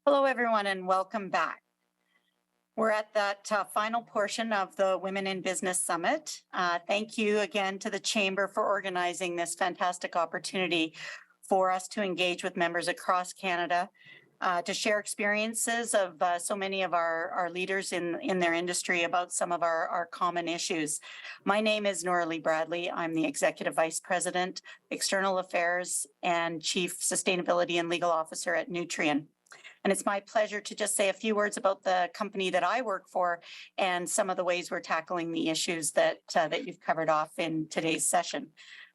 Hello, everyone, and welcome back. We're at that final portion of the Women in Business Summit. Thank you again to the Chamber for organizing this fantastic opportunity for us to engage with members across Canada, to share experiences of so many of our leaders in their industry about some of our common issues. My name is Noralee Bradley. I'm the Executive Vice President, External Affairs and Chief Sustainability and Legal Officer at Nutrien. And it's my pleasure to just say a few words about the company that I work for and some of the ways we're tackling the issues that you've covered off in today's session.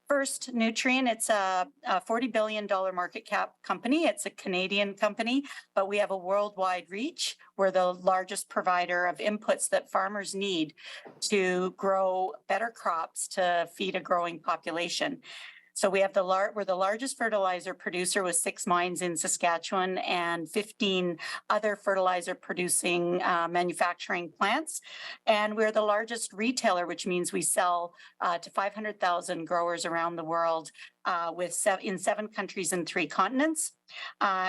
First, Nutrien, it's a $40 billion market cap company. It's a Canadian company, but we have a worldwide reach. We're the largest provider of inputs that farmers need to grow better crops to feed a growing population. So we have we're the largest fertilizer producer with 6 mines in Saskatchewan and 15 other fertilizer producing manufacturing plants. And we're the largest retailer, which means we sell to 500,000 growers around the world in 7 countries and 3 continents.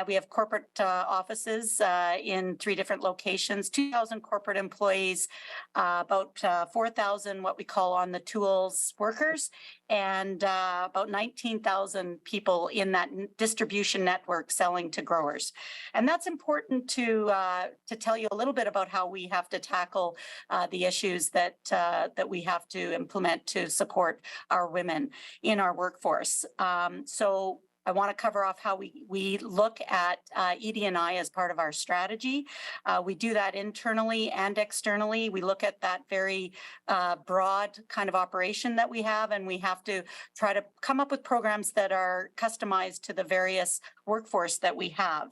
We have corporate offices in 3 different locations, 2,000 corporate employees, about 4,000 what we call on the tools workers, and about 19,000 people in that distribution network selling to growers. And that's important to tell you a little bit about how we have to tackle the issues that we have to implement to support our women in our workforce. So I want to cover off how we look at ED&I as part of our strategy. We do that internally and externally. We look at that very broad kind of operation that we have, and we have to try to come up with programs that are customized to the various workforce that we have.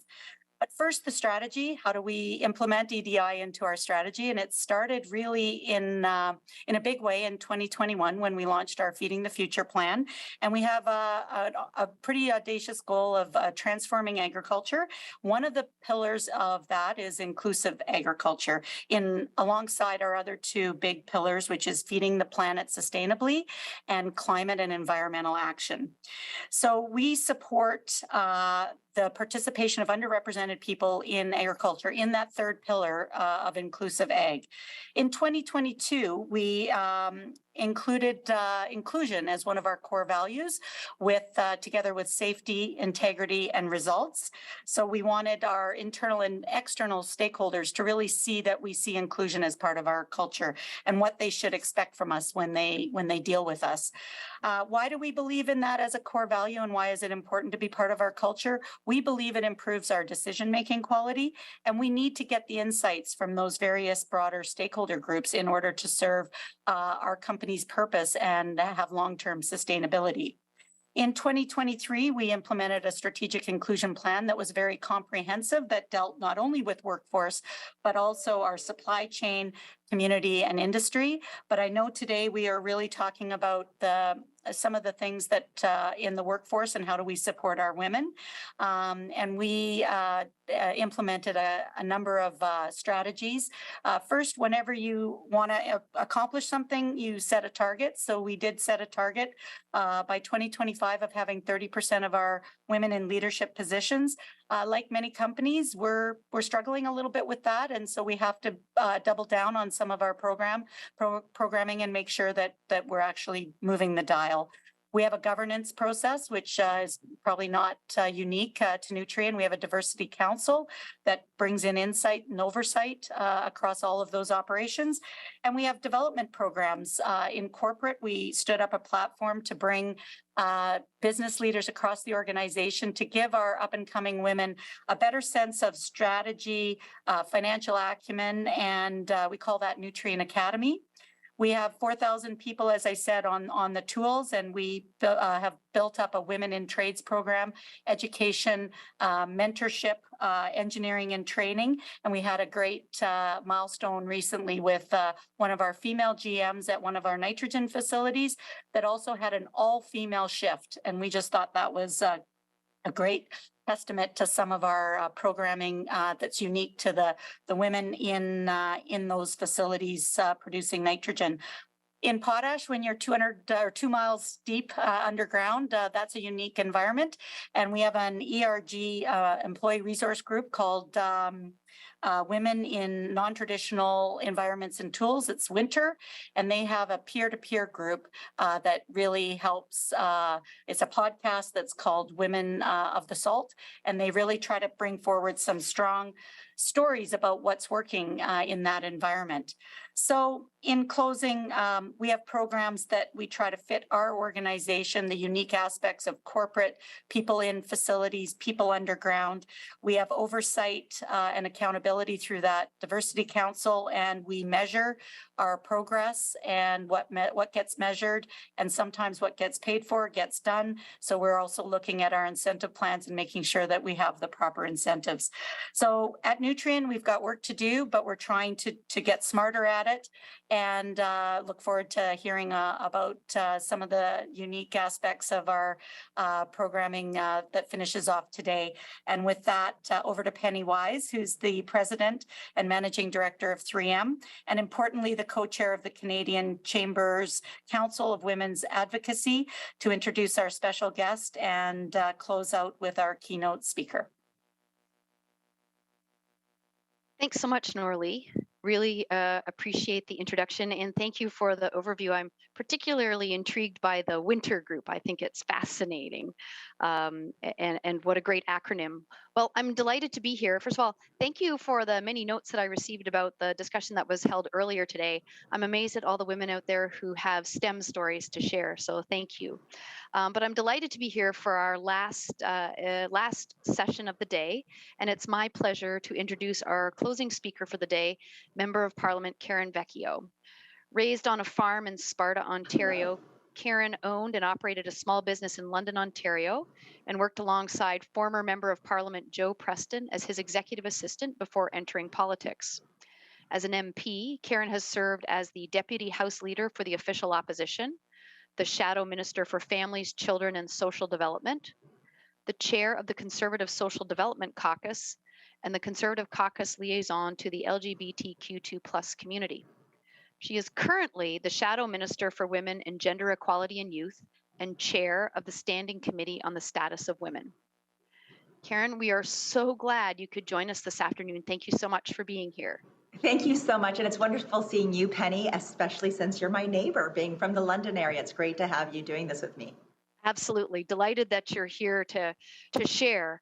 But first, the strategy. How do we implement EDI into our strategy? And it started really in a big way in 2021 when we launched our Feeding the Future plan. And we have a pretty audacious goal of transforming agriculture. One of the pillars of that is inclusive agriculture, alongside our other 2 big pillars, which is feeding the planet sustainably and climate and environmental action. So we support the participation of underrepresented people in agriculture in that 3rd pillar of inclusive ag. In 2022, we included inclusion as one of our core values, together with safety, integrity, and results. So we wanted our internal and external stakeholders to really see that we see inclusion as part of our culture and what they should expect from us when they deal with us. Why do we believe in that as a core value, and why is it important to be part of our culture? We believe it improves our decision-making quality, and we need to get the insights from those various broader stakeholder groups in order to serve our company's purpose and have long-term sustainability. In 2023, we implemented a strategic inclusion plan that was very comprehensive, that dealt not only with workforce, but also our supply chain, community, and industry. But I know today we are really talking about some of the things that in the workforce and how do we support our women. And we implemented a number of strategies. First, whenever you want to accomplish something, you set a target. So we did set a target by 2025 of having 30% of our women in leadership positions. Like many companies, we're struggling a little bit with that. And so we have to double down on some of our programming and make sure that we're actually moving the dial. We have a governance process, which is probably not unique to Nutrien. We have a diversity council that brings in insight and oversight across all of those operations. And we have development programs. In corporate, we stood up a platform to bring business leaders across the organization to give our up-and-coming women a better sense of strategy, financial acumen, and we call that Nutrien Academy. We have 4,000 people, as I said, on the tools, and we have built up a women in trades program, education, mentorship, engineering and training. And we had a great milestone recently with one of our female GMs at one of our nitrogen facilities that also had an all-female shift. And we just thought that was a great testament to some of our programming that's unique to the women in those facilities producing nitrogen. In potash, when you're 200 or 2 miles deep underground, that's a unique environment. And we have an ERG employee resource group called Women in Non-Traditional Environments and Tools. It's winter, and they have a peer-to-peer group that really helps. It's a podcast that's called Women of the Salt, and they really try to bring forward some strong stories about what's working in that environment. So in closing, we have programs that we try to fit our organization, the unique aspects of corporate, people in facilities, people underground. We have oversight and accountability through that diversity council, and we measure our progress and what gets measured, and sometimes what gets paid for gets done. So we're also looking at our incentive plans and making sure that we have the proper incentives. So at Nutrien, we've got work to do, but we're trying to get smarter at it, and look forward to hearing about some of the unique aspects of our programming that finishes off today. And with that, over to Penny Wise, who's the president and managing director of 3M, and importantly, the co-chair of the Canadian Chamber's Council of Women's Advocacy, to introduce our special guest and close out with our keynote speaker. Thanks so much, Noralee. Really appreciate the introduction, and thank you for the overview. I'm particularly intrigued by the winter group. I think it's fascinating, and what a great acronym. Well, I'm delighted to be here. First of all, thank you for the many notes that I received about the discussion that was held earlier today. I'm amazed at all the women out there who have STEM stories to share, so thank you. But I'm delighted to be here for our last session of the day, and it's my pleasure to introduce our closing speaker for the day, Member of Parliament Karen Vecchio. Raised on a farm in Sparta, Ontario, Karen owned and operated a small business in London, Ontario, and worked alongside former Member of Parliament Joe Preston as his executive assistant before entering politics. As an MP, Karen has served as the Deputy House Leader for the Official Opposition, the Shadow Minister for Families, Children and Social Development, the Chair of the Conservative Social Development Caucus, and the Conservative Caucus Liaison to the LGBTQ2+ community. She is currently the Shadow Minister for Women and Gender Equality and Youth and Chair of the Standing Committee on the Status of Women. Karen, we are so glad you could join us this afternoon. Thank you so much for being here. Thank you so much, and it's wonderful seeing you, Penny, especially since you're my neighbor, being from the London area. It's great to have you doing this with me. Absolutely. Delighted that you're here to share.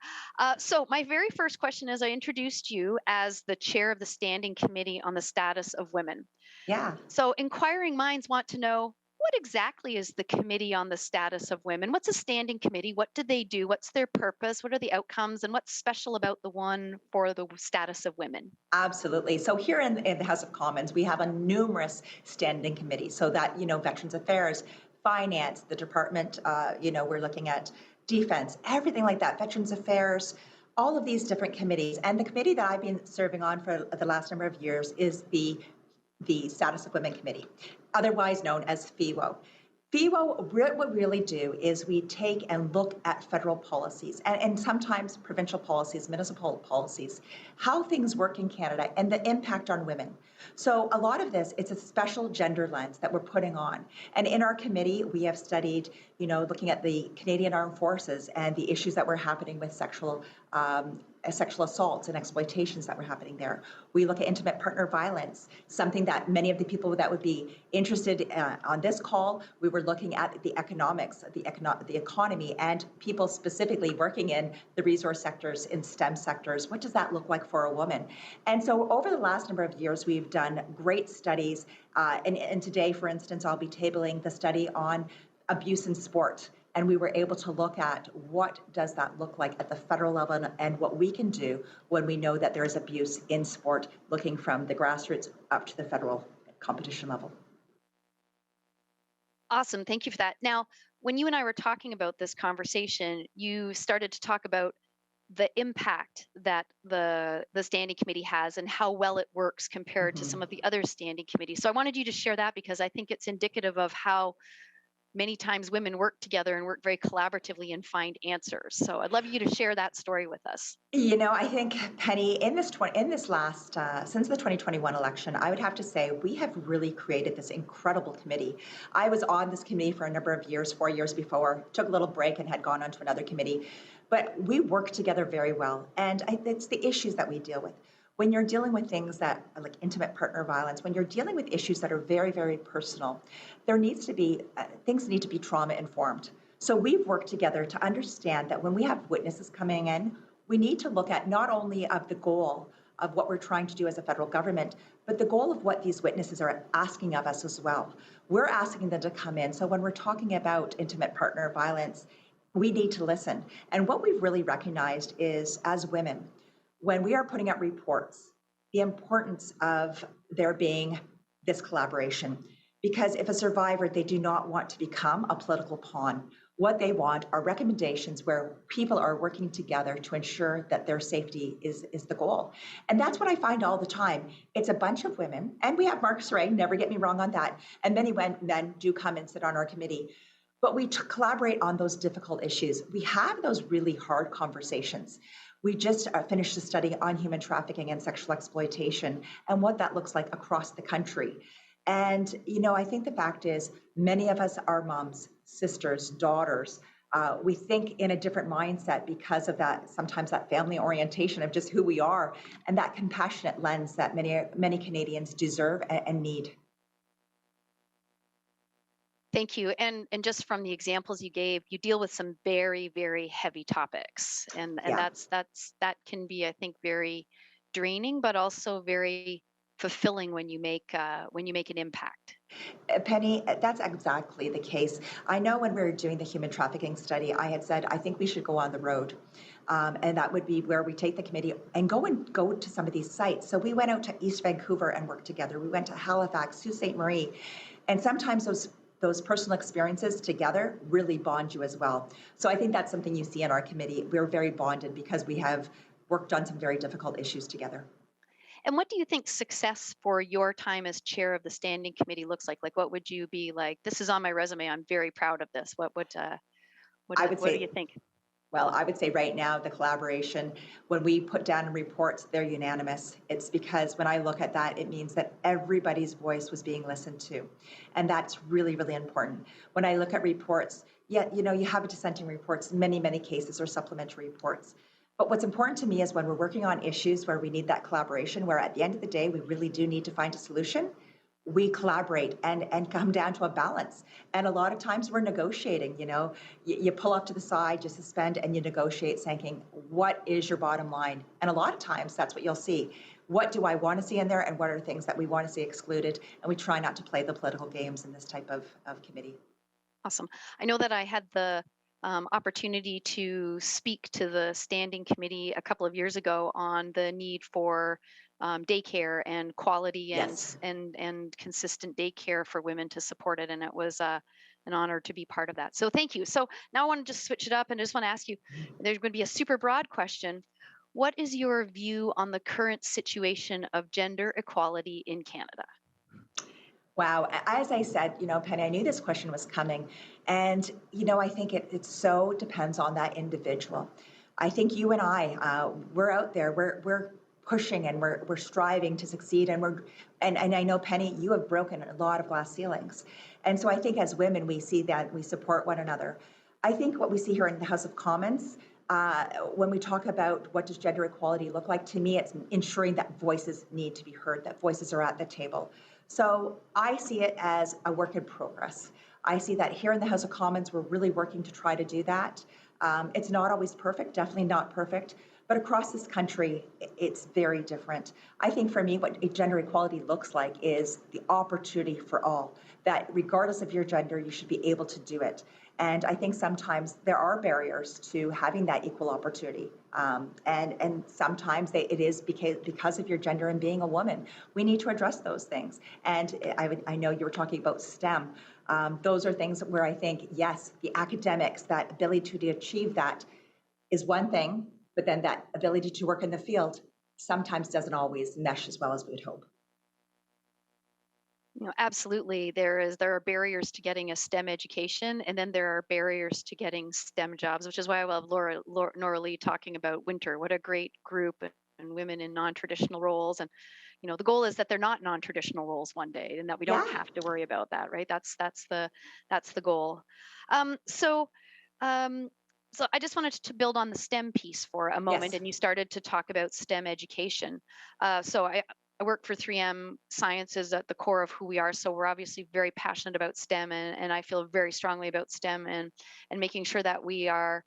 So my very first question is, I introduced you as the chair of the Standing Committee on the Status of Women. Yeah. So inquiring minds want to know, what exactly is the Committee on the Status of Women? What's a standing committee? What do they do? What's their purpose? What are the outcomes? And what's special about the one for the status of women? Absolutely. So here in the House of Commons, we have a numerous standing committees. So that, Veterans Affairs, Finance, the Department, we're looking at Defense, everything like that, Veterans Affairs, all of these different committees. And the committee that I've been serving on for the last number of years is the Status of Women Committee, otherwise known as FEWO. FEWO, what we really do is we take and look at federal policies and sometimes provincial policies, municipal policies, how things work in Canada and the impact on women. So a lot of this, it's a special gender lens that we're putting on. And in our committee, we have studied, looking at the Canadian Armed Forces and the issues that were happening with sexual assaults and exploitations that were happening there. We look at intimate partner violence, something that many of the people that would be interested on this call, we were looking at the economics, the economy, and people specifically working in the resource sectors, in STEM sectors. What does that look like for a woman? And so over the last number of years, we've done great studies. And today, for instance, I'll be tabling the study on abuse in sport. And we were able to look at what does that look like at the federal level and what we can do when we know that there is abuse in sport, looking from the grassroots up to the federal competition level. Awesome. Thank you for that. Now, when you and I were talking about this conversation, you started to talk about the impact that the standing committee has and how well it works compared to some of the other standing committees. So I wanted you to share that because I think it's indicative of how many times women work together and work very collaboratively and find answers. So I'd love you to share that story with us. I think, Penny, since the 2021 election, I would have to say we have really created this incredible committee. I was on this committee for a number of years, 4 years before, took a little break and had gone on to another committee. But we work together very well. And it's the issues that we deal with. When you're dealing with things that are like intimate partner violence, when you're dealing with issues that are very, very personal, there needs to be, things need to be trauma informed. So we've worked together to understand that when we have witnesses coming in, we need to look at not only of the goal of what we're trying to do as a federal government, but the goal of what these witnesses are asking of us as well. We're asking them to come in. So when we're talking about intimate partner violence, we need to listen. And what we've really recognized is, as women, when we are putting out reports, the importance of there being this collaboration. Because if a survivor, they do not want to become a political pawn. What they want are recommendations where people are working together to ensure that their safety is the goal. And that's what I find all the time. It's a bunch of women, and we have Mark Saray, never get me wrong on that, and many men do come and sit on our committee. But we collaborate on those difficult issues. We have those really hard conversations. We just finished a study on human trafficking and sexual exploitation and what that looks like across the country. And, I think the fact is many of us are moms, sisters, daughters. We think in a different mindset because of that, sometimes that family orientation of just who we are and that compassionate lens that many Canadians deserve and need. Thank you. And just from the examples you gave, you deal with some very, very heavy topics. And Yeah. that can be, I think, very draining, but also very fulfilling when you make an impact. Penny, that's exactly the case. I know when we were doing the human trafficking study, I had said, I think we should go on the road. And that would be where we take the committee and go to some of these sites. So we went out to East Vancouver and worked together. We went to Halifax, Sault Ste. Marie. And sometimes those personal experiences together really bond you as well. So I think that's something you see in our committee. We're very bonded because we have worked on some very difficult issues together. And what do you think success for your time as chair of the standing committee looks like? Like, what would you be like? This is on my resume. I'm very proud of this. What do you think? Well, I would say right now, the collaboration, when we put down reports, they're unanimous. It's because when I look at that, it means that everybody's voice was being listened to. And that's really, really important. When I look at reports, you have dissenting reports, many, many cases are supplementary reports. But what's important to me is when we're working on issues where we need that collaboration, where at the end of the day, we really do need to find a solution, we collaborate and come down to a balance. And a lot of times we're negotiating, you pull off to the side, you suspend and you negotiate saying, what is your bottom line? And a lot of times that's what you'll see. What do I want to see in there? And what are things that we want to see excluded? And we try not to play the political games in this type of committee. Awesome. I know that I had the opportunity to speak to the standing committee a couple of years ago on the need for daycare and quality Yes. and consistent daycare for women to support it. And it was an honor to be part of that. So thank you. So now I want to just switch it up and I just want to ask you, there's going to be a super broad question. What is your view on the current situation of gender equality in Canada? Wow. As I said, Penny, I knew this question was coming. And, I think it so depends on that individual. I think you and I, we're out there, we're pushing and we're striving to succeed. And I know, Penny, you have broken a lot of glass ceilings. And so I think as women, we see that we support one another. I think what we see here in the House of Commons, when we talk about what does gender equality look like, to me, it's ensuring that voices need to be heard, that voices are at the table. So I see it as a work in progress. I see that here in the House of Commons, we're really working to try to do that. It's not always perfect, definitely not perfect, but across this country, it's very different. I think for me, what gender equality looks like is the opportunity for all, that regardless of your gender, you should be able to do it. And I think sometimes there are barriers to having that equal opportunity. And sometimes it is because of your gender and being a woman. We need to address those things. And I know you were talking about STEM. Those are things where I think, yes, the academics, that ability to achieve that is one thing, but then that ability to work in the field sometimes doesn't always mesh as well as we would hope. Absolutely. There are barriers to getting a STEM education, and then there are barriers to getting STEM jobs, which is why I love Noralee talking about winter. What a great group and women in non-traditional roles. And the goal is that they're not non-traditional roles one day, and that we don't Yeah. have to worry about that, right? That's the goal. Um, so. Um, so I just wanted to build on the STEM piece for a moment, Yes. and you started to talk about STEM education. So I work for 3M. Science is at the core of who we are. So we're obviously very passionate about STEM, and I feel very strongly about STEM and making sure that we are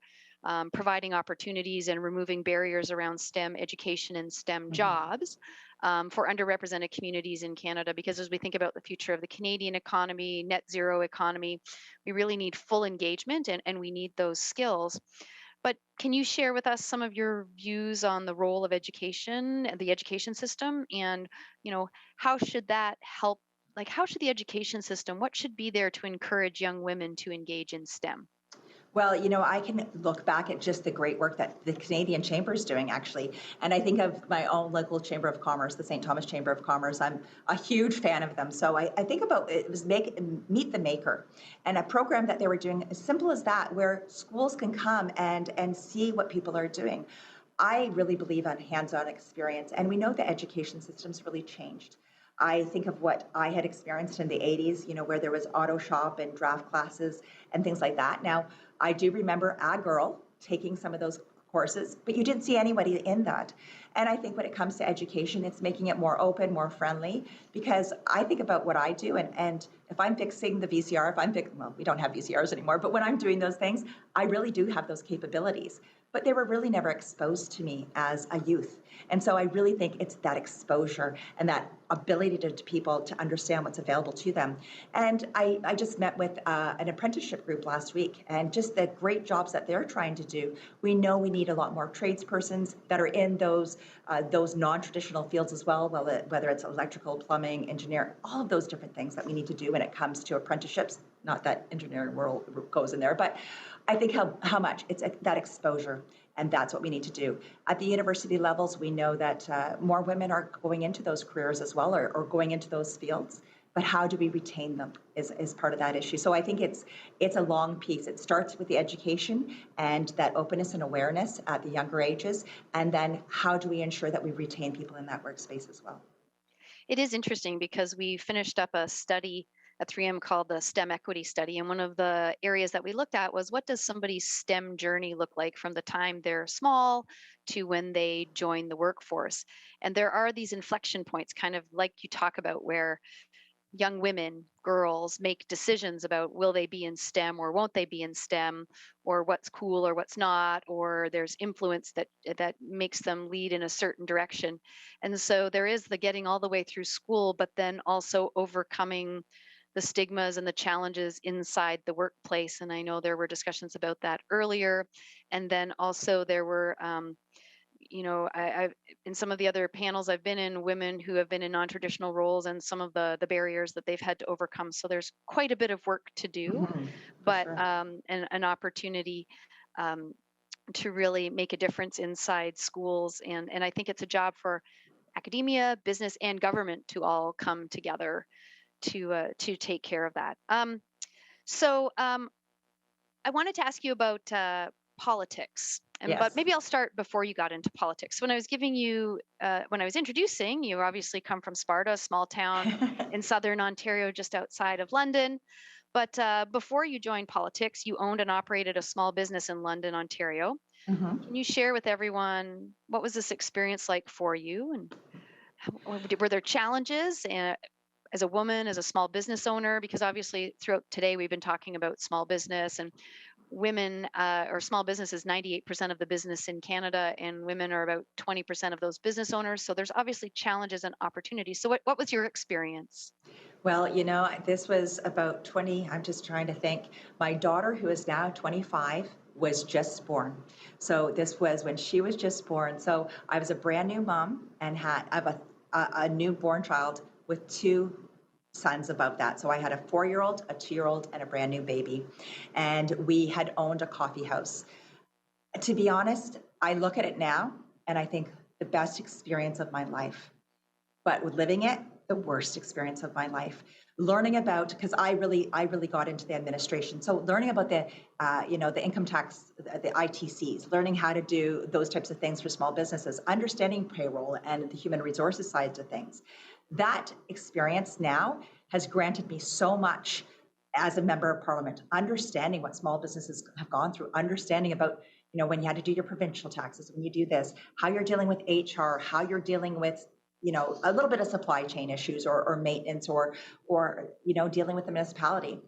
providing opportunities and removing barriers around STEM education and STEM Mhm. jobs for underrepresented communities in Canada. Because as we think about the future of the Canadian economy, net zero economy, we really need full engagement and we need those skills. But can you share with us some of your views on the role of education, the education system, and how should that help? Like, how should the education system? What should be there to encourage young women to engage in STEM? Well, I can look back at just the great work that the Canadian Chamber is doing, actually. And I think of my own local Chamber of Commerce, the St. Thomas Chamber of Commerce. I'm a huge fan of them. So I think about it was Meet the Maker, and a program that they were doing as simple as that, where schools can come and see what people are doing. I really believe on hands-on experience, and we know the education system's really changed. I think of what I had experienced in the 80s, where there was auto shop and draft classes and things like that. Now, I do remember a girl taking some of those courses, but you didn't see anybody in that. And I think when it comes to education, it's making it more open, more friendly, because I think about what I do. And if I'm fixing the VCR, well, we don't have VCRs anymore, but when I'm doing those things, I really do have those capabilities. But they were really never exposed to me as a youth. And so I really think it's that exposure and that ability to people to understand what's available to them. And I just met with an apprenticeship group last week, and just the great jobs that they're trying to do. We know we need a lot more tradespersons that are in those non-traditional fields as well, whether it's electrical, plumbing, engineer, all of those different things that we need to do when it comes to apprenticeships. Not that engineering world goes in there, but I think how much it's that exposure, and that's what we need to do. At the university levels, we know that more women are going into those careers as well, or going into those fields. But how do we retain them is part of that issue. So I think it's a long piece. It starts with the education and that openness and awareness at the younger ages, and then how do we ensure that we retain people in that workspace as well? It is interesting because we finished up a study at 3M called the STEM equity study. And one of the areas that we looked at was, what does somebody's STEM journey look like from the time they're small to when they join the workforce? And there are these inflection points, kind of like you talk about, where young women, girls make decisions about will they be in STEM or won't they be in STEM, or what's cool or what's not, or there's influence that makes them lead in a certain direction. And so there is the getting all the way through school, but then also overcoming the stigmas and the challenges inside the workplace. And I know there were discussions about that earlier. And then also there were I've in some of the other panels I've been in, women who have been in non-traditional roles and some of the barriers that they've had to overcome. So there's quite a bit of work to do, For but sure. an opportunity um, to really make a difference inside schools. And I think it's a job for academia, business, and government to all come together to take care of that. So I wanted to ask you about politics, but Yes. maybe I'll start before you got into politics. When I was giving you, when I was introducing, you obviously come from Sparta, a small town in southern Ontario, just outside of London. But before you joined politics, you owned and operated a small business in London, Ontario. Mhm. Can you share with everyone what was this experience like for you, and were there challenges? As a woman, as a small business owner, because obviously throughout today we've been talking about small business, and women or small business is 98% of the business in Canada, and women are about 20% of those business owners. So there's obviously challenges and opportunities. So what was your experience? Well, this was about 20, I'm just trying to think. My daughter, who is now 25, was just born. So this was when she was just born. So I was a brand new mom and I have a newborn child with two sons above that. So I had a 4-year-old, a 2-year-old, and a brand new baby. And we had owned a coffee house. To be honest, I look at it now and I think the best experience of my life. But with living it, the worst experience of my life. Learning about, because I really got into the administration. So learning about the, the income tax, the ITCs, learning how to do those types of things for small businesses, understanding payroll and the human resources side of things. That experience now has granted me so much as a member of parliament, understanding what small businesses have gone through, understanding about, when you had to do your provincial taxes, when you do this, how you're dealing with HR, how you're dealing with, a little bit of supply chain issues or maintenance or, dealing with the municipality.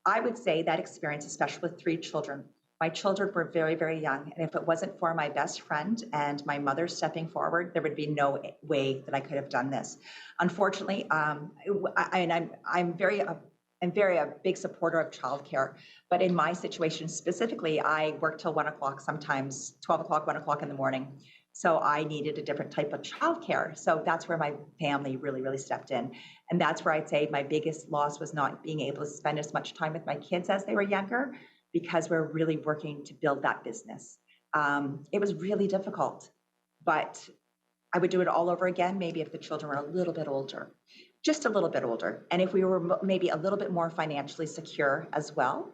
I would say that experience, especially with 3 children, my children were very, very young. And if it wasn't for my best friend and my mother stepping forward, there would be no way that I could have done this. Unfortunately, I'm very a big supporter of childcare, but in my situation specifically, I work till 1 o'clock, sometimes 12 o'clock, 1 o'clock in the morning. So I needed a different type of childcare. So that's where my family really, really stepped in. And that's where I'd say my biggest loss was not being able to spend as much time with my kids as they were younger, because we're really working to build that business. It was really difficult, but I would do it all over again, maybe if the children were a little bit older, just a little bit older. And if we were maybe a little bit more financially secure as well.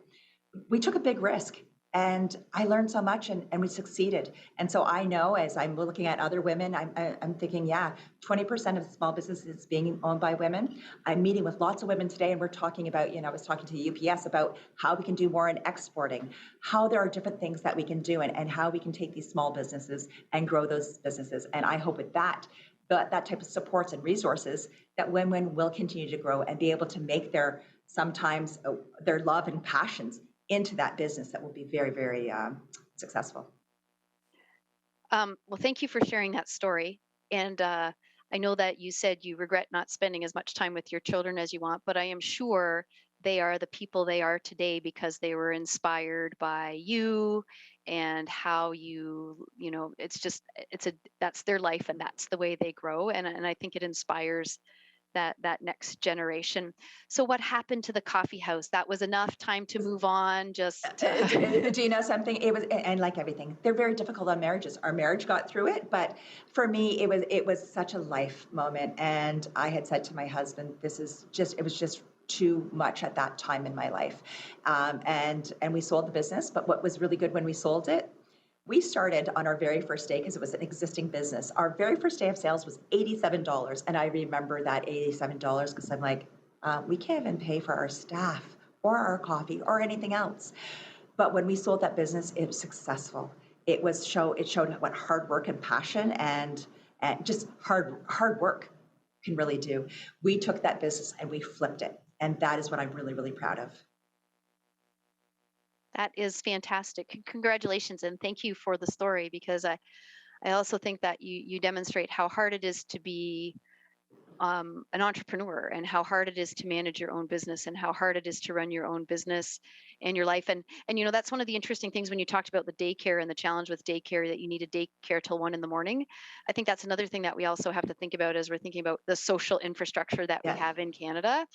We took a big risk, and I learned so much, and we succeeded. And so I know, as I'm looking at other women, I'm thinking, 20% of small businesses being owned by women. I'm meeting with lots of women today, and we're talking about, I was talking to UPS about how we can do more in exporting, how there are different things that we can do, and how we can take these small businesses and grow those businesses. And I hope with that type of supports and resources, that women will continue to grow and be able to make their love and passions into that business that will be very, very successful. Well, thank you for sharing that story. And I know that you said you regret not spending as much time with your children as you want, but I am sure they are the people they are today because they were inspired by you and how that's their life and that's the way they grow. And I think it inspires that next generation. So what happened to the coffee house? That was enough time to move on. Do you know something? It was, and like everything, they're very difficult on marriages. Our marriage got through it, but for me, it was such a life moment. And I had said to my husband, it was just too much at that time in my life. And we sold the business. But what was really good when we sold it, we started on our very first day, because it was an existing business. Our very first day of sales was $87. And I remember that $87 because I'm like, we can't even pay for our staff or our coffee or anything else. But when we sold that business, it was successful. It showed what hard work and passion and just hard work can really do. We took that business and we flipped it. And that is what I'm really, really proud of. That is fantastic. Congratulations, and thank you for the story, because I also think that you demonstrate how hard it is to be an entrepreneur, and how hard it is to manage your own business, and how hard it is to run your own business and your life. And that's one of the interesting things when you talked about the daycare and the challenge with daycare, that you need a daycare till 1 a.m. I think that's another thing that we also have to think about as we're thinking about the social infrastructure that we have in Canada,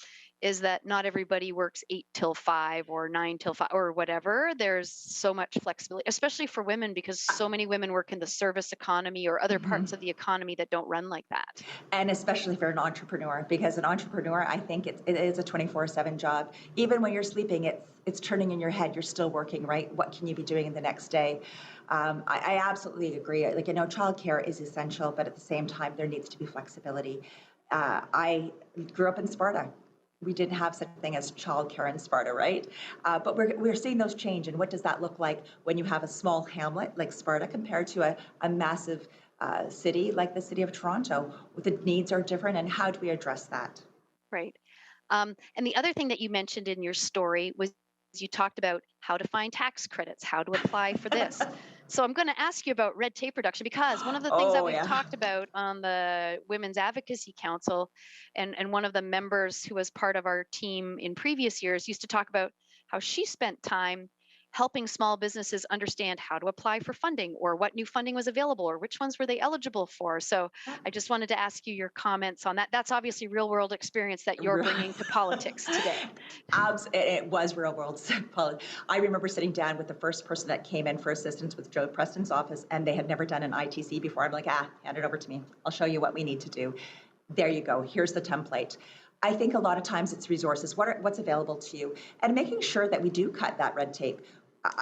is that not everybody works 8 till 5 or 9 till 5 or whatever. There's so much flexibility, especially for women, because so many women work in the service economy or other parts of the economy that don't run like that. And especially for an entrepreneur, because an entrepreneur, I think it is a 24/7 job. Even when you're sleeping, it's turning in your head. You're still working, right? What can you be doing in the next day? I absolutely agree. Childcare is essential, but at the same time, there needs to be flexibility. I grew up in Sparta. We didn't have such a thing as childcare in Sparta, right? But we're seeing those change. And what does that look like when you have a small hamlet like Sparta compared to a massive city like the city of Toronto? The needs are different, and how do we address that? Right. And the other thing that you mentioned in your story was you talked about how to find tax credits, how to apply for this. So I'm going to ask you about red tape reduction, because one of the things that we've talked about on the Women's Advocacy Council, and one of the members who was part of our team in previous years used to talk about how she spent time helping small businesses understand how to apply for funding, or what new funding was available, or which ones were they eligible for. So I just wanted to ask you your comments on that. That's obviously real world experience that you're bringing to politics today. It was real world politics. I remember sitting down with the first person that came in for assistance with Joe Preston's office, and they had never done an ITC before. I'm like, hand it over to me. I'll show you what we need to do. There you go. Here's the template. I think a lot of times it's resources. What's available to you, and making sure that we do cut that red tape.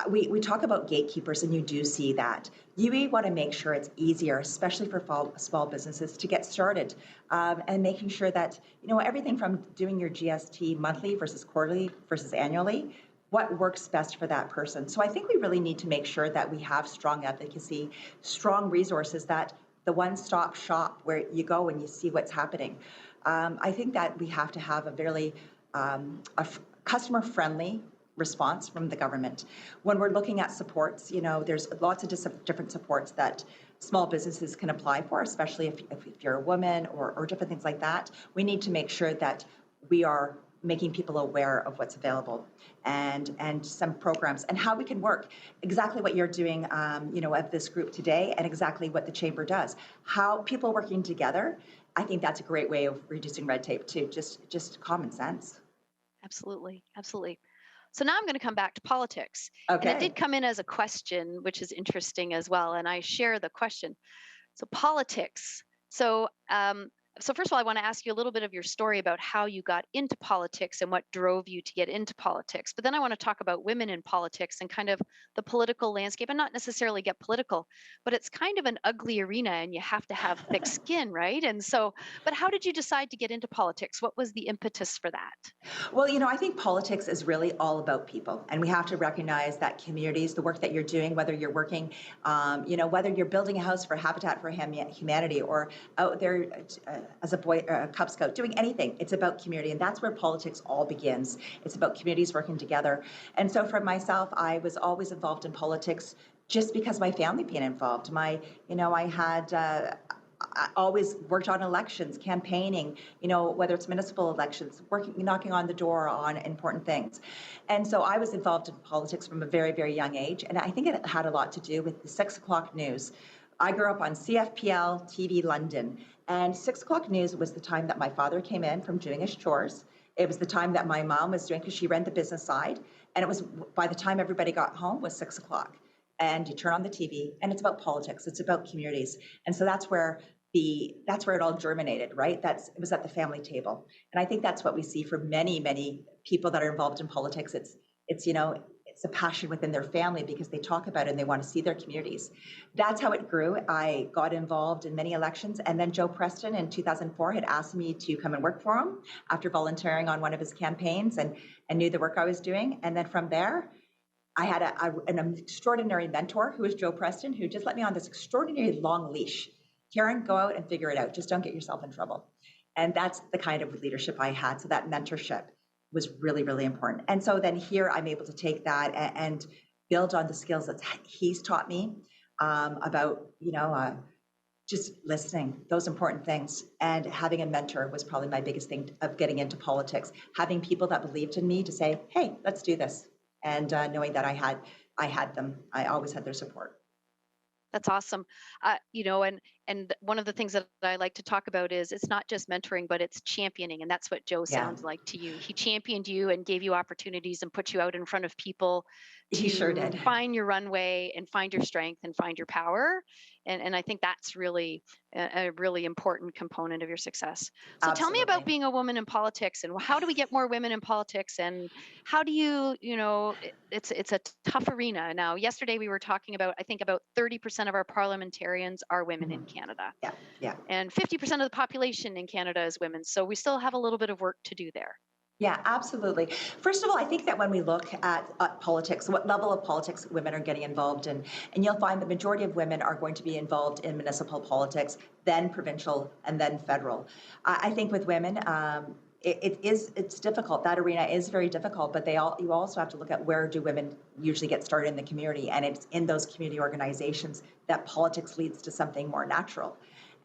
We talk about gatekeepers, and you do see that. You want to make sure it's easier, especially for small businesses, to get started, and making sure that, everything from doing your GST monthly versus quarterly versus annually, what works best for that person. So I think we really need to make sure that we have strong advocacy, strong resources, that the one-stop shop where you go and you see what's happening. I think that we have to have a very customer-friendly response from the government. When we're looking at supports, there's lots of different supports that small businesses can apply for, especially if you're a woman or different things like that. We need to make sure that we are making people aware of what's available, and some programs and how we can work. Exactly what you're doing, at this group today, and exactly what the Chamber does. How people working together, I think that's a great way of reducing red tape too, just common sense. Absolutely. Absolutely. So now I'm going to come back to politics. Okay. And it did come in as a question, which is interesting as well. And I share the question. So politics. So first of all, I want to ask you a little bit of your story about how you got into politics and what drove you to get into politics. But then I want to talk about women in politics and kind of the political landscape, and not necessarily get political, but it's kind of an ugly arena and you have to have thick skin, right? And so, but how did you decide to get into politics? What was the impetus for that? Well, I think politics is really all about people, and we have to recognize that communities, the work that you're doing, whether you're working, whether you're building a house for Habitat for Humanity, or out there as a boy, a Cub Scout, doing anything, it's about community, and that's where politics all begins. It's about communities working together. And so for myself, I was always involved in politics just because my family being involved. I had I always worked on elections, campaigning, whether it's municipal elections, knocking on the door on important things. And so I was involved in politics from a very, very young age. And I think it had a lot to do with the 6 o'clock news. I grew up on CFPL TV London, and 6 o'clock news was the time that my father came in from doing his chores. It was the time that my mom was doing, because she ran the business side. And it was by the time everybody got home was 6 o'clock. And you turn on the TV, and it's about politics. It's about communities. And so that's where it all germinated, right? It was at the family table. And I think that's what we see for many, many people that are involved in politics. It's a passion within their family because they talk about it and they want to see their communities. That's how it grew. I got involved in many elections, and then Joe Preston in 2004 had asked me to come and work for him after volunteering on one of his campaigns, and knew the work I was doing. And then from there, I had an extraordinary mentor who was Joe Preston, who just let me on this extraordinary long leash. Karen, go out and figure it out. Just don't get yourself in trouble. And that's the kind of leadership I had. So that mentorship was really, really important. And so then here I'm able to take that and build on the skills that he's taught me about, just listening, those important things. And having a mentor was probably my biggest thing of getting into politics. Having people that believed in me to say, hey, let's do this. And knowing that I had them, I always had their support. That's awesome. And one of the things that I like to talk about is it's not just mentoring, but it's championing. And that's what Joe Yeah. sounds like to you. He championed you and gave you opportunities and put you out in front of people He sure to did. find your runway and find your strength and find your power. And I think that's really a really important component of your success. So tell me about Absolutely. being a woman in politics, and how do we get more women in politics, and how do you, it's a tough arena. Now, yesterday we were talking about, I think about 30% of our parliamentarians are women in Canada. Yeah, yeah. And 50% of the population in Canada is women. So we still have a little bit of work to do there. Yeah, absolutely. First of all, I think that when we look at politics, what level of politics women are getting involved in, and you'll find the majority of women are going to be involved in municipal politics, then provincial, and then federal. I think with women, it's difficult. That arena is very difficult, but you also have to look at where do women usually get started in the community, and it's in those community organizations that politics leads to something more natural.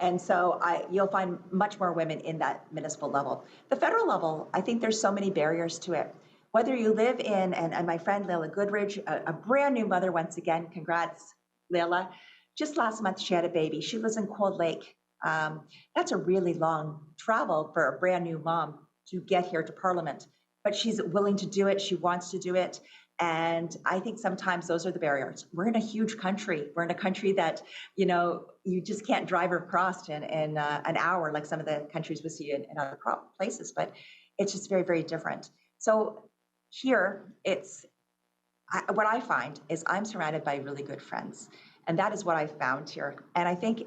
And so you'll find much more women in that municipal level. The federal level, I think there's so many barriers to it. Whether you live in, and my friend Leila Goodridge, a brand new mother once again, congrats, Leila. Just last month, she had a baby. She lives in Cold Lake. That's a really long travel for a brand new mom to get here to Parliament. But she's willing to do it. She wants to do it. And I think sometimes those are the barriers. We're in a huge country. We're in a country that, you know, you just can't drive across in an hour like some of the countries we see in other places, but it's just very, very different. So here, what I find is I'm surrounded by really good friends. And that is what I found here. And I think,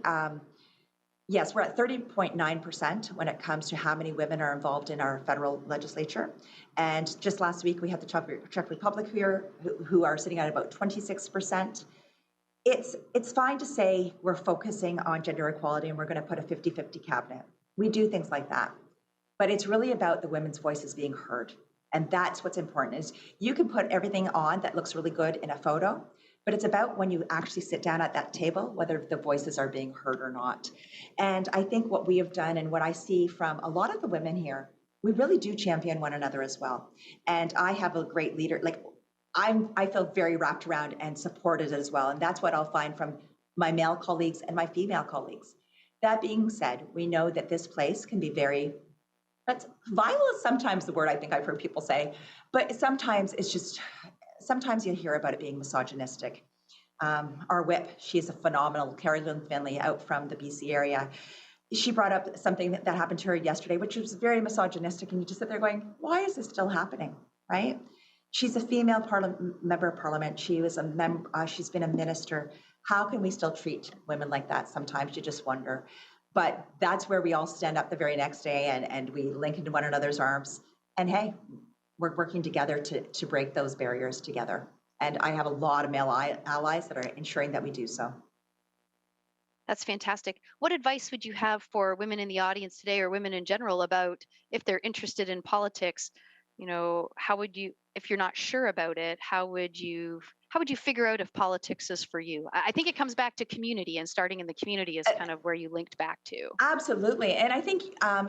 yes, we're at 30.9% when it comes to how many women are involved in our federal legislature. And just last week, we had the Czech Republic here, who are sitting at about 26%. It's fine to say we're focusing on gender equality and we're going to put a 50-50 cabinet. We do things like that. But it's really about the women's voices being heard. And that's what's important, is you can put everything on that looks really good in a photo, but it's about when you actually sit down at that table, whether the voices are being heard or not. And I think what we have done and what I see from a lot of the women here, we really do champion one another as well. And I have a great leader, like I feel very wrapped around and supported as well. And that's what I'll find from my male colleagues and my female colleagues. That being said, we know that this place can be that's vile is sometimes the word I think I've heard people say, but sometimes sometimes you hear about it being misogynistic. Our whip, she's a phenomenal, Carrie Lynn Finley out from the BC area. She brought up something that happened to her yesterday, which was very misogynistic. And you just sit there going, why is this still happening, right? She's a female member of parliament. She's been a minister. How can we still treat women like that? Sometimes you just wonder. But that's where we all stand up the very next day and we link into one another's arms. And hey, we're working together to break those barriers together. And I have a lot of male allies that are ensuring that we do so. That's fantastic. What advice would you have for women in the audience today, or women in general, about if they're interested in politics? You know, how would you, if you're not sure about it, how would you figure out if politics is for you? I think it comes back to community, and starting in the community is kind of where you linked back to. Absolutely. And I think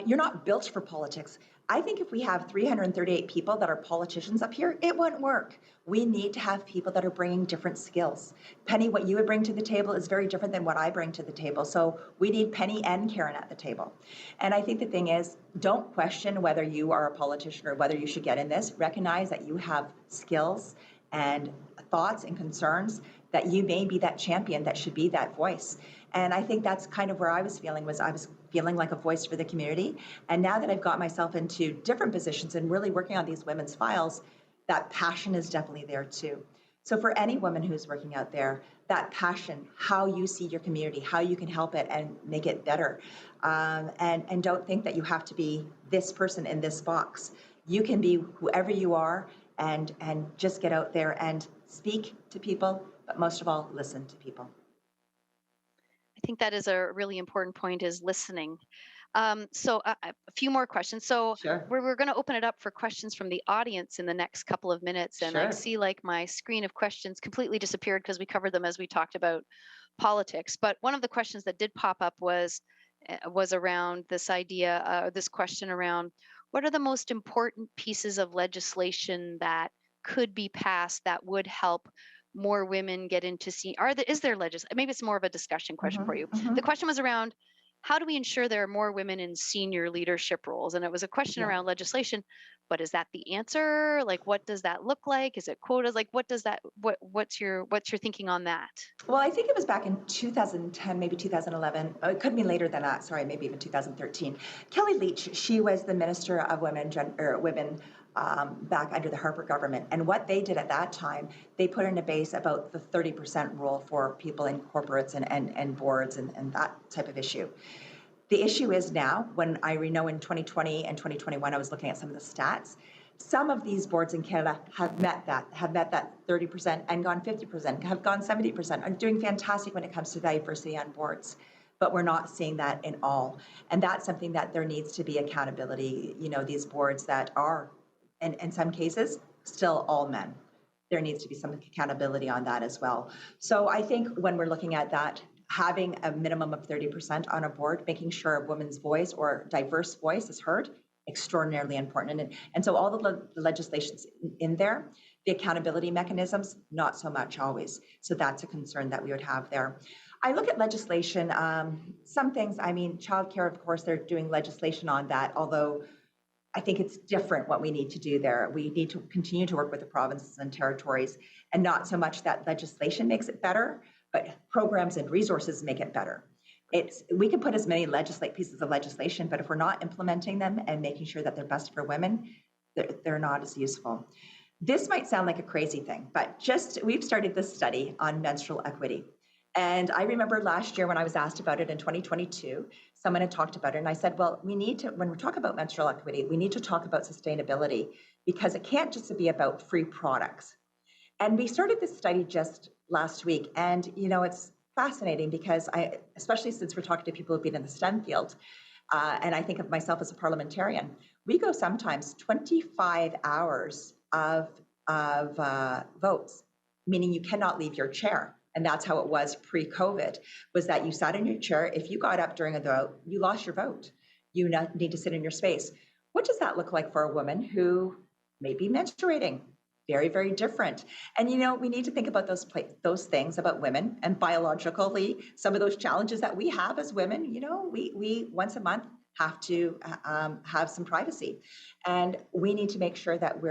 you're not built for politics. I think if we have 338 people that are politicians up here, it wouldn't work. We need to have people that are bringing different skills. Penny, what you would bring to the table is very different than what I bring to the table. So we need Penny and Karen at the table. And I think the thing is, don't question whether you are a politician or whether you should get in this. Recognize that you have skills and thoughts and concerns that you may be that champion that should be that voice. And I think that's kind of where I was feeling like a voice for the community. And now that I've got myself into different positions and really working on these women's files, that passion is definitely there too. So for any woman who's working out there, that passion, how you see your community, how you can help it and make it better. And don't think that you have to be this person in this box. You can be whoever you are and just get out there and speak to people, but most of all, listen to people. I think that is a really important point, is listening. So a few more questions. So Sure. we're going to open it up for questions from the audience in the next couple of minutes. And I Sure. see like my screen of questions completely disappeared because we covered them as we talked about politics. But one of the questions that did pop up was around this idea, this question around what are the most important pieces of legislation that could be passed that would help more women get into is there legislation? Maybe it's more of a discussion question for you. The question was around, how do we ensure there are more women in senior leadership roles? And it was a question around legislation, but is that the answer? Like, what does that look like? Is it quotas? Like, what's your thinking on that? Well, I think it was back in 2010, maybe 2011. It could be later than that. Sorry, maybe even 2013. Kelly Leach, she was the Minister of Women back under the Harper government. And what they did at that time, they put in a base about the 30% rule for people in corporates and boards and that type of issue. The issue is now, when I know in 2020 and 2021, I was looking at some of the stats, some of these boards in Canada have met that 30% and gone 50%, have gone 70%, are doing fantastic when it comes to diversity on boards. But we're not seeing that in all. And that's something that there needs to be accountability, these boards that are, and in some cases, still all men. There needs to be some accountability on that as well. So I think when we're looking at that, having a minimum of 30% on a board, making sure a woman's voice or diverse voice is heard, extraordinarily important. And so all the legislation's in there, the accountability mechanisms, not so much always. So that's a concern that we would have there. I look at legislation, some things, childcare, of course, they're doing legislation on that, although I think it's different what we need to do there. We need to continue to work with the provinces and territories, and not so much that legislation makes it better, but programs and resources make it better. We can put as many pieces of legislation, but if we're not implementing them and making sure that they're best for women, they're not as useful. This might sound like a crazy thing, but we've started this study on menstrual equity. And I remember last year when I was asked about it in 2022, someone had talked about it, and I said, well, when we talk about menstrual equity, we need to talk about sustainability, because it can't just be about free products. And we started this study just last week, and it's fascinating because especially since we're talking to people who've been in the STEM field, and I think of myself as a parliamentarian, we go sometimes 25 hours of votes, meaning you cannot leave your chair. And that's how it was pre-COVID, was that you sat in your chair. If you got up during a vote, you lost your vote. You need to sit in your space. What does that look like for a woman who may be menstruating? Very, very different. And, we need to think about those things about women, and biologically, some of those challenges that we have as women. We once a month have to have some privacy, and we need to make sure that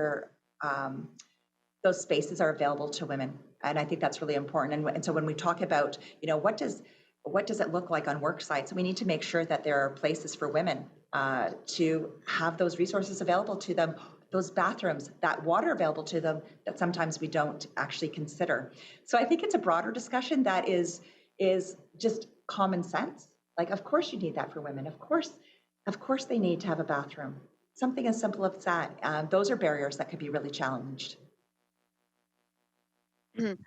those spaces are available to women. And I think that's really important. And so when we talk about, what does it look like on work sites, we need to make sure that there are places for women to have those resources available to them, those bathrooms, that water available to them, that sometimes we don't actually consider. So I think it's a broader discussion that is just common sense. Like, of course you need that for women. Of course they need to have a bathroom. Something as simple as that. Those are barriers that could be really challenged.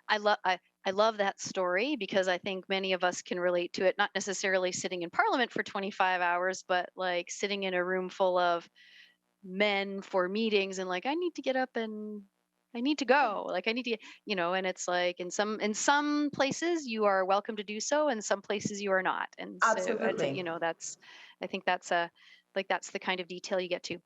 I love that story, because I think many of us can relate to it, not necessarily sitting in Parliament for 25 hours, but like sitting in a room full of men for meetings, and like, I need to get up and I need to go. Like, I need to, and it's like in some places you are welcome to do so, and some places you are not. And so Absolutely. I think that's that's the kind of detail you get to.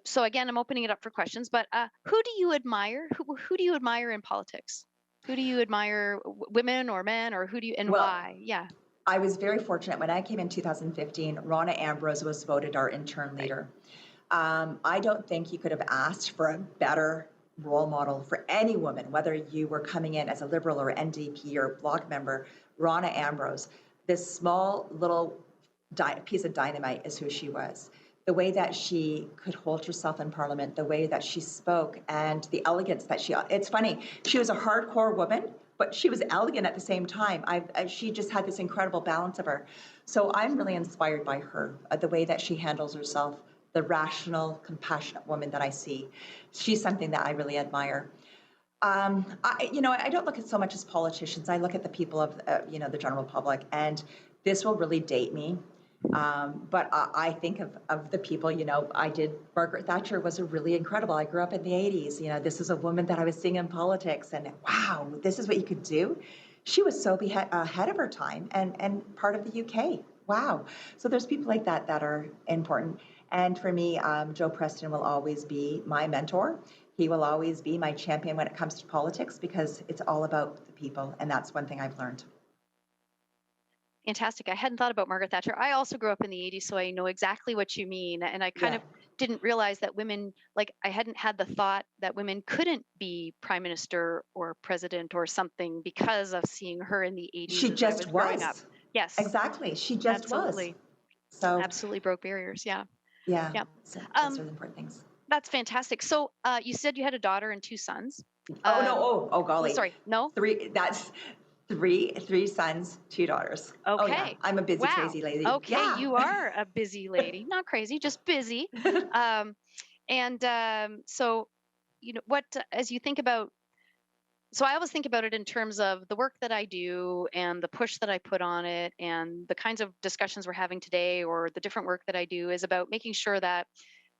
So again, I'm opening it up for questions, but who do you admire? Who do you admire in politics? Who do you admire, women or men, or who do you, and why? Yeah. I was very fortunate. When I came in 2015, Rona Ambrose was voted our interim leader. I don't think you could have asked for a better role model for any woman, whether you were coming in as a Liberal or NDP or Bloc member. Rona Ambrose, this small little piece of dynamite, is who she was. The way that she could hold herself in Parliament, the way that she spoke, and the elegance that it's funny, she was a hardcore woman, but she was elegant at the same time. She just had this incredible balance of her. So I'm really inspired by her, the way that she handles herself, the rational, compassionate woman that I see. She's something that I really admire. I don't look at so much as politicians. I look at the people of, the general public, and this will really date me. But I think of the people, Margaret Thatcher was really incredible. I grew up in the 80s. This is a woman that I was seeing in politics, and wow, this is what you could do. She was so ahead of her time, and part of the UK. Wow. So there's people like that are important. And for me, Joe Preston will always be my mentor. He will always be my champion when it comes to politics, because it's all about the people. And that's one thing I've learned. Fantastic. I hadn't thought about Margaret Thatcher. I also grew up in the 80s, so I know exactly what you mean. And I kind of didn't realize that women, I hadn't had the thought that women couldn't be prime minister or president or something because of seeing her in the 80s. She just was. Growing up. Yes. Exactly. She just absolutely. Was. So absolutely broke barriers. Yeah. Yeah. So those are the important things. That's fantastic. So you said you had a daughter and 2 sons. Oh, no. Oh, golly. Sorry. No? 3. That's 3 sons, 2 daughters. Okay. Oh, yeah. I'm a busy, crazy lady. Okay. Yeah. You are a busy lady. Not crazy, just busy. So, what, as you think about, so I always think about it in terms of the work that I do and the push that I put on it, and the kinds of discussions we're having today, or the different work that I do, is about making sure that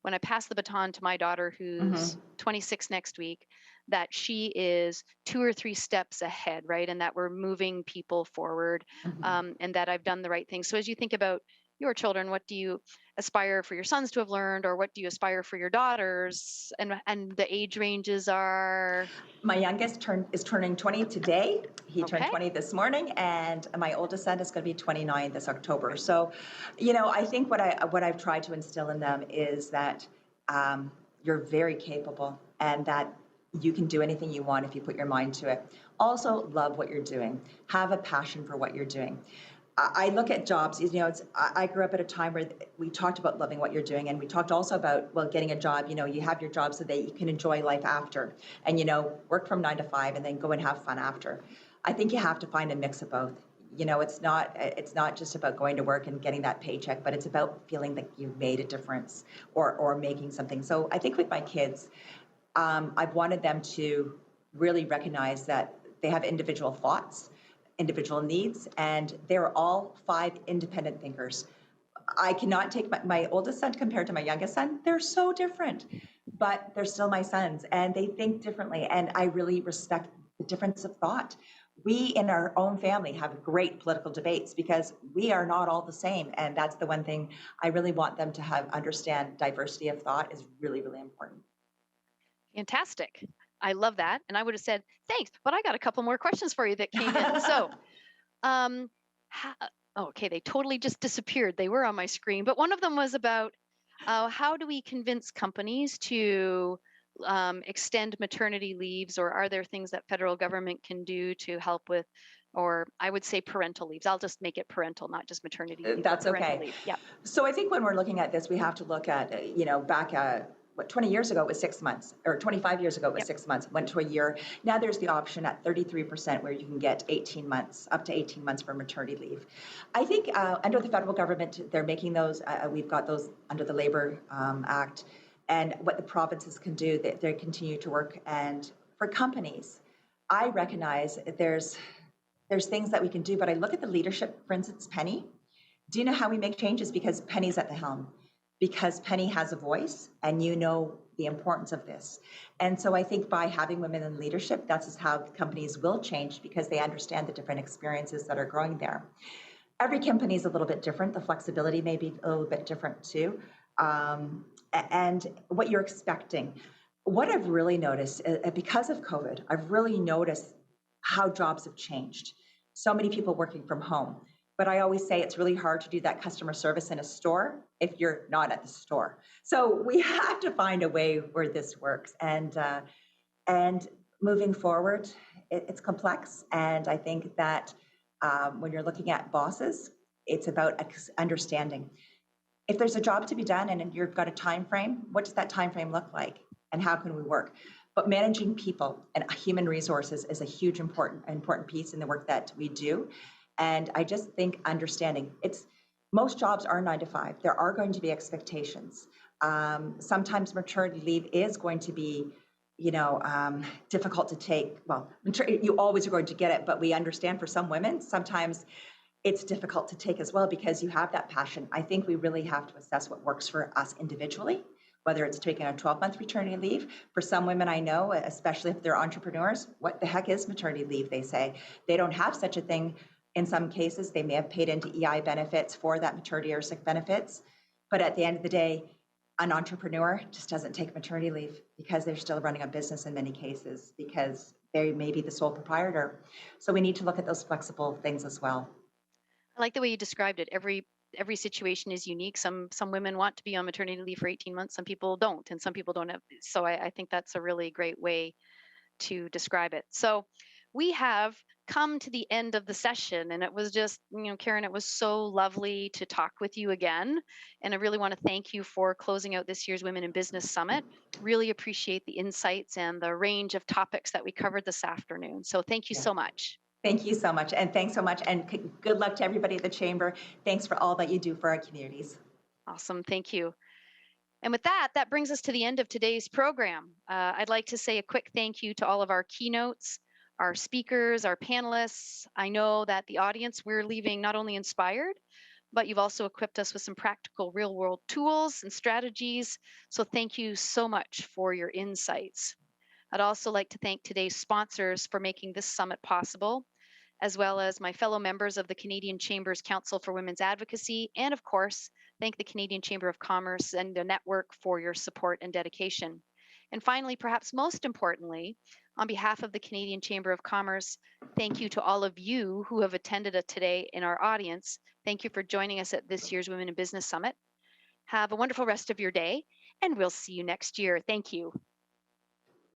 when I pass the baton to my daughter, who's 26 next week, that she is 2 or 3 steps ahead, right? And that we're moving people forward, and that I've done the right thing. So as you think about your children? What do you aspire for your sons to have learned, or what do you aspire for your daughters? And the age ranges are My youngest is turning 20 today. He turned okay. 20 this morning, and my oldest son is going to be 29 this October. So, I think what I've tried to instill in them is that you're very capable, and that you can do anything you want if you put your mind to it. Also, love what you're doing. Have a passion for what you're doing. I look at jobs, I grew up at a time where we talked about loving what you're doing. And we talked also about, well, getting a job, you have your job so that you can enjoy life after and, work from 9 to 5 and then go and have fun after. I think you have to find a mix of both. It's not just about going to work and getting that paycheck, but it's about feeling that you've made a difference or making something. So I think with my kids, I've wanted them to really recognize that they have individual thoughts, individual needs, and they're all 5 independent thinkers. I cannot take my oldest son compared to my youngest son. They're so different, but they're still my sons, and they think differently, and I really respect the difference of thought. We in our own family have great political debates because we are not all the same, and that's the one thing I really want them to understand. Diversity of thought is really, really important. Fantastic. I love that. And I would have said, thanks, but I got a couple more questions for you that came in. So, um, okay, they totally just disappeared. They were on my screen, but one of them was about how do we convince companies to extend maternity leaves, or are there things that federal government can do to help with, or I would say parental leaves. I'll just make it parental, not just maternity leave. That's parental okay. Leave. Yeah. So I think when we're looking at this, we have to look at, back 20 years ago it was 6 months, or 25 years ago it was 6 months, went to a year. Now there's the option at 33% where you can get 18 months, up to 18 months for maternity leave. I think under the federal government, they're making those, we've got those under the Labor Act, and what the provinces can do, they continue to work. And for companies, I recognize there's things that we can do, but I look at the leadership, for instance, Penny. Do you know how we make changes? Because Penny's at the helm, because Penny has a voice, and the importance of this. And so I think by having women in leadership, that's how companies will change, because they understand the different experiences that are growing there. Every company is a little bit different. The flexibility may be a little bit different too. And what you're expecting. What I've really noticed, because of COVID, I've really noticed how jobs have changed. So many people working from home. But I always say it's really hard to do that customer service in a store if you're not at the store. So we have to find a way where this works. And moving forward, it's complex. And I think that when you're looking at bosses, it's about understanding. If there's a job to be done and you've got a time frame, what does that time frame look like? And how can we work? But managing people and human resources is a huge important piece in the work that we do. And I just think understanding most jobs are 9 to 5. There are going to be expectations. Sometimes maternity leave is going to be, difficult to take. Well, you always are going to get it, but we understand for some women, sometimes it's difficult to take as well because you have that passion. I think we really have to assess what works for us individually, whether it's taking a 12-month maternity leave. For some women I know, especially if they're entrepreneurs, what the heck is maternity leave, they say. They don't have such a thing. In some cases, they may have paid into EI benefits for that maternity or sick benefits. But at the end of the day, an entrepreneur just doesn't take maternity leave because they're still running a business in many cases, because they may be the sole proprietor. So we need to look at those flexible things as well. I like the way you described it. Every situation is unique. Some women want to be on maternity leave for 18 months. Some people don't, and some people don't have. So I think that's a really great way to describe it. So we have come to the end of the session, and it was just, Karen, it was so lovely to talk with you again. And I really want to thank you for closing out this year's Women in Business Summit. Really appreciate the insights and the range of topics that we covered this afternoon. So thank you so much. Thank you so much. And thanks so much. And good luck to everybody at the Chamber. Thanks for all that you do for our communities. Awesome. Thank you. And with that, that brings us to the end of today's program. I'd like to say a quick thank you to all of our keynotes, our speakers, our panelists. I know that the audience, we're leaving not only inspired, but you've also equipped us with some practical real world tools and strategies. So thank you so much for your insights. I'd also like to thank today's sponsors for making this summit possible. as well as my fellow members of the Canadian Chamber's Council for Women's Advocacy, and of course, thank the Canadian Chamber of Commerce and the network for your support and dedication. And finally, perhaps most importantly, on behalf of the Canadian Chamber of Commerce, thank you to all of you who have attended today in our audience. Thank you for joining us at this year's Women in Business Summit. Have a wonderful rest of your day, and we'll see you next year. Thank you.